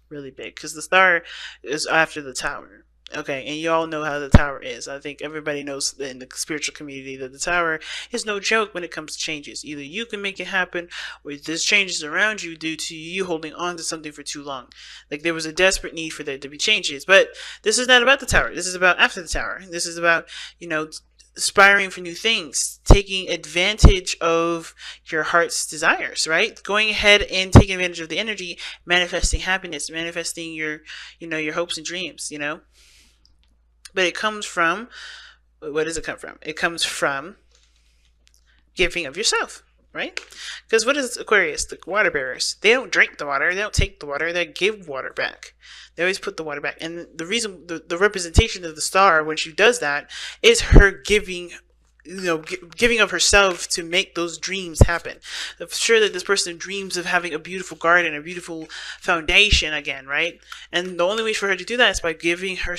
really big, because the star is after the tower. Okay, and you all know how the tower is. I think everybody knows in the spiritual community that the tower is no joke when it comes to changes. Either you can make it happen, or there's changes around you due to you holding on to something for too long. Like there was a desperate need for there to be changes. But this is not about the tower. This is about after the tower. This is about, you know, aspiring for new things, taking advantage of your heart's desires, right? Going ahead and taking advantage of the energy, manifesting happiness, manifesting your, your hopes and dreams, But it comes from, what does it come from? It comes from giving of yourself, right? Because what is Aquarius? The water bearers. They don't drink the water. They don't take the water. They give water back. They always put the water back. And the reason, the representation of the star when she does that is her giving, giving of herself to make those dreams happen. I'm sure that this person dreams of having a beautiful garden, a beautiful foundation again, right? And the only way for her to do that is by giving her,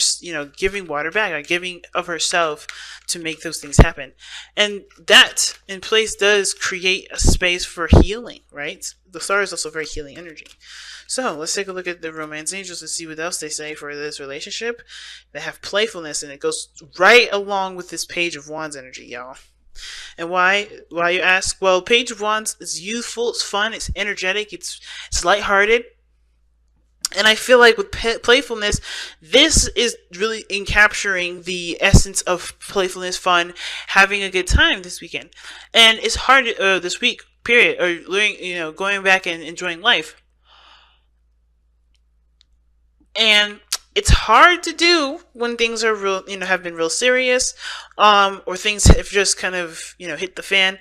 giving water back, by giving of herself to make those things happen. And that in place does create a space for healing, right? The star is also very healing energy. So let's take a look at the romance angels and see what else they say for this relationship. They have playfulness, and it goes right along with this Page of Wands energy, y'all. And why you ask? Well, Page of Wands is youthful, it's fun, it's energetic, it's lighthearted. And I feel like with playfulness, this is really in capturing the essence of playfulness, fun, having a good time this weekend. And it's hard this week, period, or going back and enjoying life. And it's hard to do when things are real, have been real serious, or things have just kind of, hit the fan.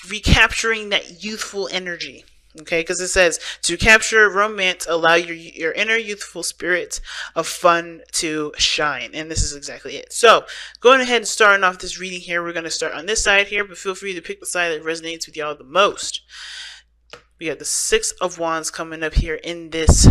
Recapturing that youthful energy, okay? Because it says to capture romance, allow your inner youthful spirit of fun to shine, and this is exactly it. So, going ahead and starting off this reading here, we're going to start on this side here, but feel free to pick the side that resonates with y'all the most. We got the Six of Wands coming up here in this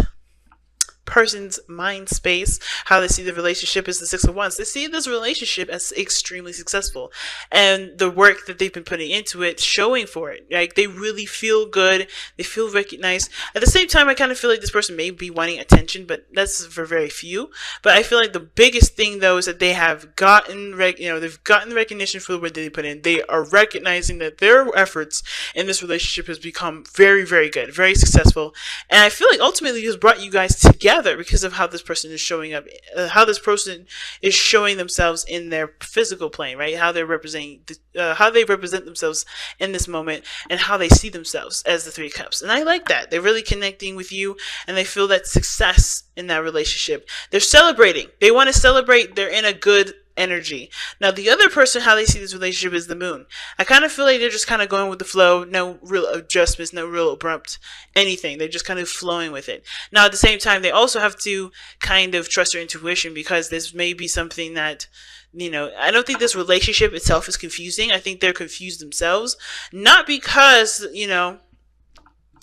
person's mind space. How they see the relationship is the Six of Wands. They see this relationship as extremely successful, and the work that they've been putting into it showing for it. Like they really feel good, they feel recognized. At the same time, I kind of feel like this person may be wanting attention, but that's for very few. But I feel like the biggest thing though is that they have gotten they've gotten the recognition for the work that they put in. They are recognizing that their efforts in this relationship has become very, very good, very successful. And I feel like ultimately this brought you guys together because of how this person is showing up, how this person is showing themselves in their physical plane, right? How they're representing, how they represent themselves in this moment, and how they see themselves as the Three of Cups. And I like that. They're really connecting with you, and they feel that success in that relationship. They're celebrating. They want to celebrate. They're in a good energy. Now, the other person, how they see this relationship is the moon. I kind of feel like they're just kind of going with the flow, no real adjustments, no real abrupt anything. They're just kind of flowing with it. Now, at the same time, they also have to kind of trust their intuition, because this may be something that, I don't think this relationship itself is confusing. I think they're confused themselves. Not because,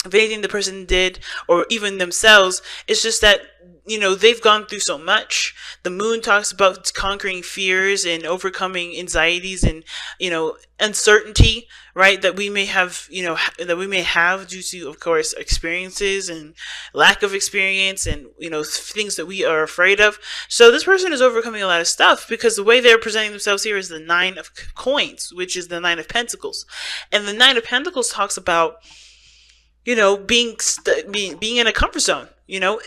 of anything the person did or even themselves. It's just that, they've gone through so much. The moon talks about conquering fears and overcoming anxieties and, uncertainty, right? That we may have, due to, of course, experiences and lack of experience and, things that we are afraid of. So this person is overcoming a lot of stuff, because the way they're presenting themselves here is the Nine of Coins, which is the Nine of Pentacles. And the Nine of Pentacles talks about, being in a comfort zone.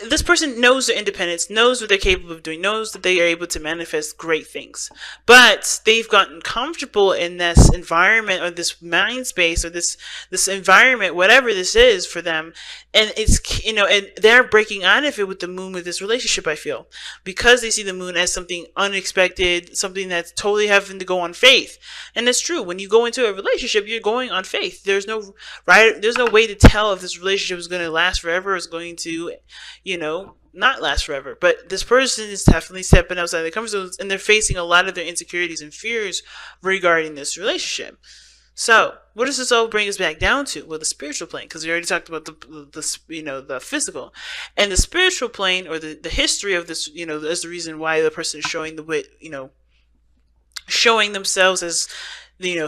This person knows their independence, knows what they're capable of doing, knows that they are able to manifest great things. But they've gotten comfortable in this environment, or this mind space, or this environment, whatever this is for them. And it's, and they're breaking out of it with the moon with this relationship, I feel. Because they see the moon as something unexpected, something that's totally having to go on faith. And it's true. When you go into a relationship, you're going on faith. There's no way to tell if this relationship is going to last forever, or is going to, not last forever. But this person is definitely stepping outside their comfort zones, and they're facing a lot of their insecurities and fears regarding this relationship. So, what does this all bring us back down to? Well, the spiritual plane, because we already talked about the physical, and the spiritual plane, or the history of this, is the reason why the person is showing showing themselves as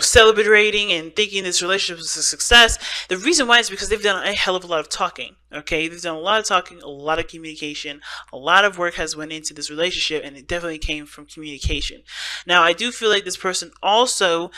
celebrating and thinking this relationship is a success. The reason why is because they've done a hell of a lot of talking. Okay, they've done a lot of talking, a lot of communication, a lot of work has went into this relationship, and it definitely came from communication. Now, I do feel like this person also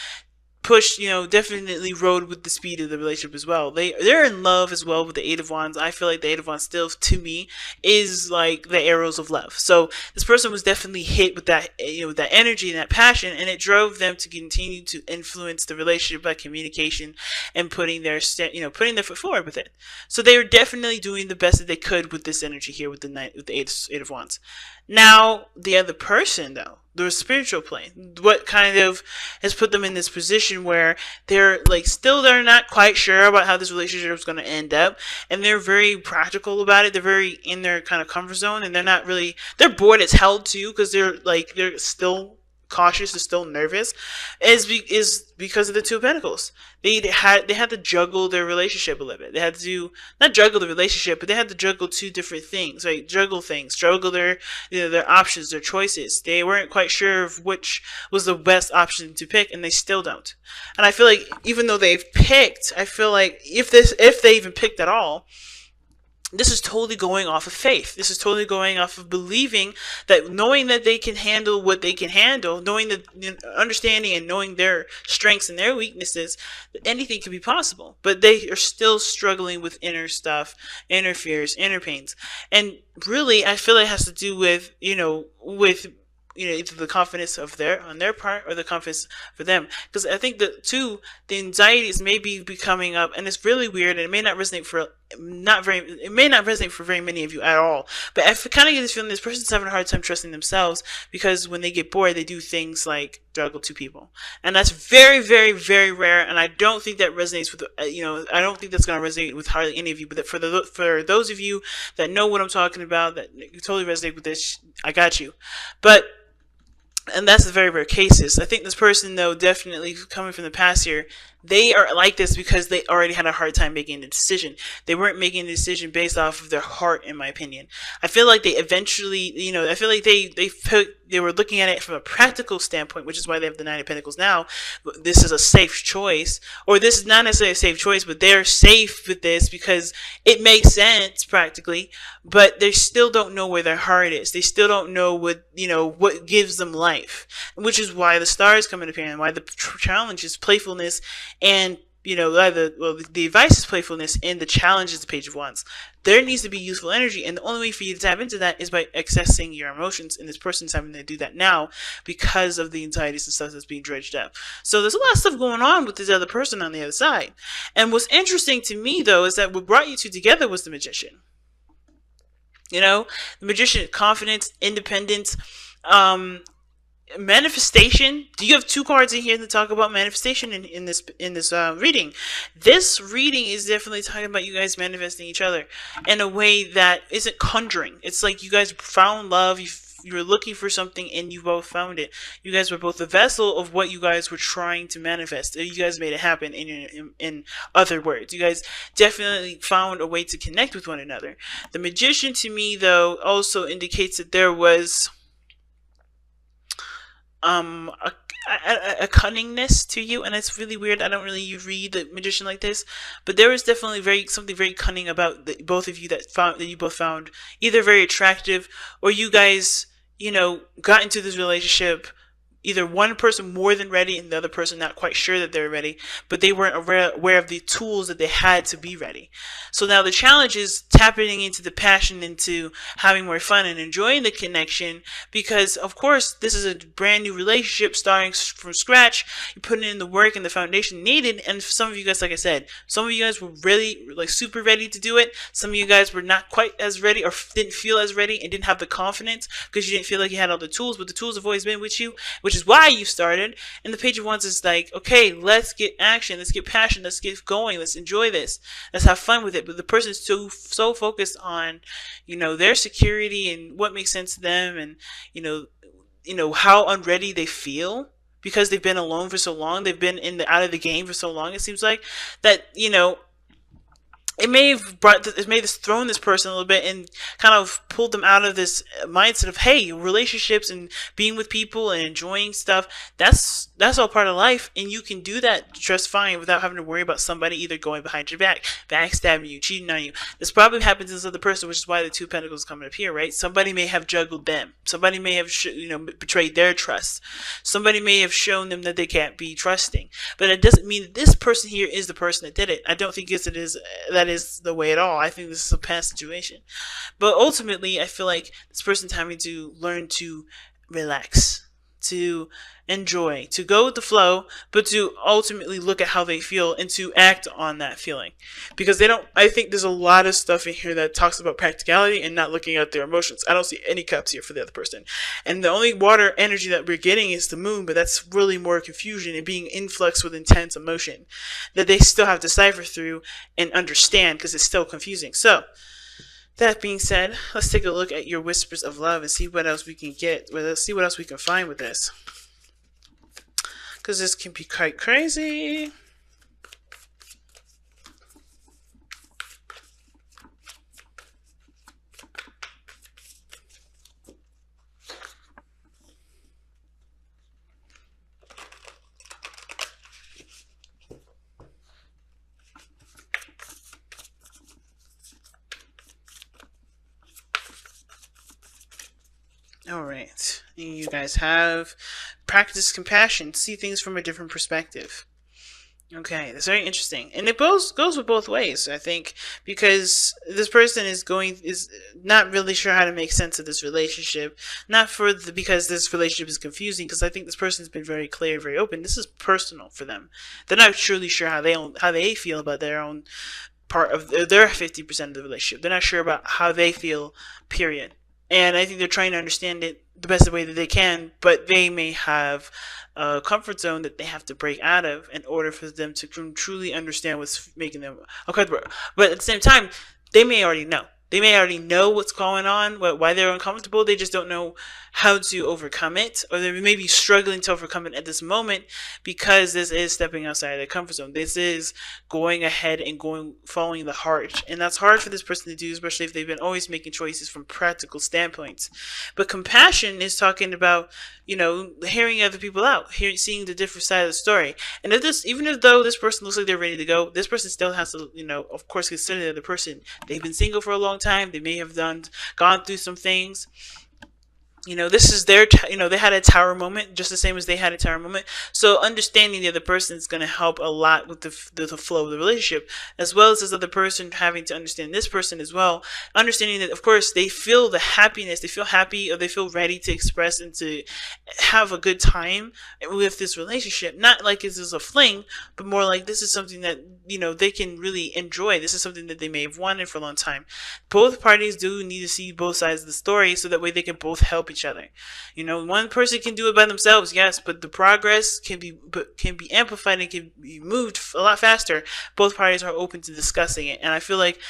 pushed, definitely rode with the speed of the relationship as well. They're in love as well with the Eight of Wands. I feel like the Eight of Wands still, to me, is like the arrows of love. So this person was definitely hit with that, with that energy and that passion, and it drove them to continue to influence the relationship by communication and putting their foot forward with it. So they were definitely doing the best that they could with this energy here with the Eight of Wands. Now, the other person, though, the spiritual plane, what kind of has put them in this position where they're they're not quite sure about how this relationship is going to end up, and they're very practical about it. They're very in their kind of comfort zone, and they're bored as hell too, because they're still cautious, they're still nervous, is because of the Two of Pentacles. They had to juggle their relationship a little bit. They had to not juggle the relationship, but they had to juggle two different things, right? Juggle their their options, their choices. They weren't quite sure of which was the best option to pick, and they still don't. And I feel like even though they've picked, I feel like if they even picked at all, this is totally going off of faith. This is totally going off of believing that, knowing that they can handle what they can handle, knowing that, understanding and knowing their strengths and their weaknesses, that anything can be possible. But they are still struggling with inner stuff, inner fears, inner pains. And really, I feel it has to do with, either the confidence on their part, or the confidence for them. Because I think the anxieties may be coming up, and it's really weird, and it may not resonate for very many of you at all. But I kind of get this feeling this person's having a hard time trusting themselves, because when they get bored, they do things like juggle two people, and that's very, very, very rare. And I don't think that resonates with I don't think that's going to resonate with hardly any of you. But for those of you that know what I'm talking about, that you totally resonate with this, I got you. And that's the very rare cases. I think this person, though, definitely coming from the past here, they are like this because they already had a hard time making the decision. They weren't making the decision based off of their heart, in my opinion. I feel like they eventually, I feel like they were looking at it from a practical standpoint, which is why they have the Nine of Pentacles now. This is a safe choice, or this is not necessarily a safe choice, but they're safe with this because it makes sense practically, but they still don't know where their heart is. They still don't know what gives them life, which is why the stars come into play, and why the challenge is playfulness. And the advice is playfulness, and the challenge is the Page of Wands. There needs to be useful energy, and the only way for you to tap into that is by accessing your emotions, and this person's having to do that now because of the anxieties and stuff that's being dredged up. So there's a lot of stuff going on with this other person on the other side. And what's interesting to me, though, is that what brought you two together was the Magician. The Magician, confidence, independence, manifestation. Do you have two cards in here to talk about manifestation in this reading? This reading is definitely talking about you guys manifesting each other in a way that isn't conjuring. It's like you guys found love, you were looking for something, and you both found it. You guys were both the vessel of what you guys were trying to manifest. You guys made it happen. In other words, you guys definitely found a way to connect with one another. The Magician, to me, though, also indicates that there was a cunningness to you, and it's really weird. I don't really read the Magician like this, but there was definitely something very cunning about both of you that you both found either very attractive, or you guys got into this relationship, either one person more than ready and the other person not quite sure that they're ready, but they weren't aware of the tools that they had to be ready. So now the challenge is tapping into the passion, into having more fun and enjoying the connection, because of course this is a brand new relationship starting from scratch. You're putting in the work and the foundation needed, and for some of you guys, like I said, some of you guys were really super ready to do it. Some of you guys were not quite as ready, or didn't feel as ready, and didn't have the confidence because you didn't feel like you had all the tools, but the tools have always been with you, which is why you started. And the Page of Wands is like, okay, let's get action, let's get passion, let's get going, let's enjoy this, let's have fun with it. But the person is so focused on their security and what makes sense to them, and how unready they feel because they've been alone for so long, they've been out of the game for so long. It seems like that it may have thrown this person a little bit and kind of pulled them out of this mindset of, hey, relationships and being with people and enjoying stuff, that's all part of life, and you can do that just fine without having to worry about somebody either going behind your back, backstabbing you, cheating on you. This probably happens to this other person, which is why the two pentacles coming up here, right? Somebody may have juggled them. Somebody may have betrayed their trust. Somebody may have shown them that they can't be trusting. But it doesn't mean that this person here is the person that did it. I don't think that is the way at all. I think this is a past situation. But ultimately, I feel like this person's having to learn to relax, to enjoy, to go with the flow, but to ultimately look at how they feel and to act on that feeling. Because I think there's a lot of stuff in here that talks about practicality and not looking at their emotions. I don't see any cups here for the other person. And the only water energy that we're getting is the moon, but that's really more confusion and being influx with intense emotion that they still have to cipher through and understand, because it's still confusing. So, that being said, let's take a look at your whispers of love and see what else we can get. Let's see what else we can find with this, because this can be quite crazy. All right, you guys have practice compassion, see things from a different perspective. Okay, that's very interesting, and it goes with both ways, I think, because this person is not really sure how to make sense of this relationship, not because this relationship is confusing, because I think this person's been very clear, very open. This is personal for them. They're not truly sure how they feel about their own part of their 50% of the relationship. They're not sure about how they feel, period. And I think they're trying to understand it the best way that they can, but they may have a comfort zone that they have to break out of in order for them to truly understand what's making them uncomfortable. But at the same time, they may already know. They may already know what's going on, why they're uncomfortable. They just don't know how to overcome it, or they may be struggling to overcome it at this moment, because this is stepping outside their comfort zone. This is going ahead and following the heart, and that's hard for this person to do, especially if they've been always making choices from practical standpoints. But compassion is talking about, hearing other people out, seeing the different side of the story. And even though this person looks like they're ready to go, this person still has to, of course, consider the other person. They've been single for a long time. They may have gone through some things. This is they had a tower moment just the same as they had a tower moment. So understanding the other person is going to help a lot with the flow of the relationship, as well as this other person having to understand this person as well. Understanding that, of course, they feel the happiness, they feel happy, or they feel ready to express and to have a good time with this relationship. Not like this is a fling, but more like this is something that, they can really enjoy. This is something that they may have wanted for a long time. Both parties do need to see both sides of the story, so that way they can both help each other. One person can do it by themselves, yes, but the progress can be amplified and can be moved a lot faster. Both parties are open to discussing it, and I feel like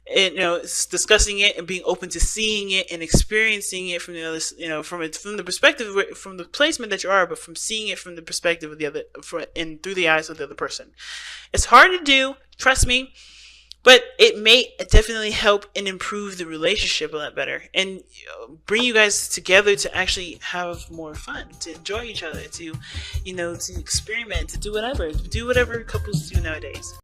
it's discussing it and being open to seeing it and experiencing it from from the perspective, from the placement that you are, but from seeing it from the perspective of the other, and through the eyes of the other person. It's hard to do, trust me. But it may definitely help and improve the relationship a lot better, and bring you guys together to actually have more fun, to enjoy each other, to experiment, to do whatever couples do nowadays.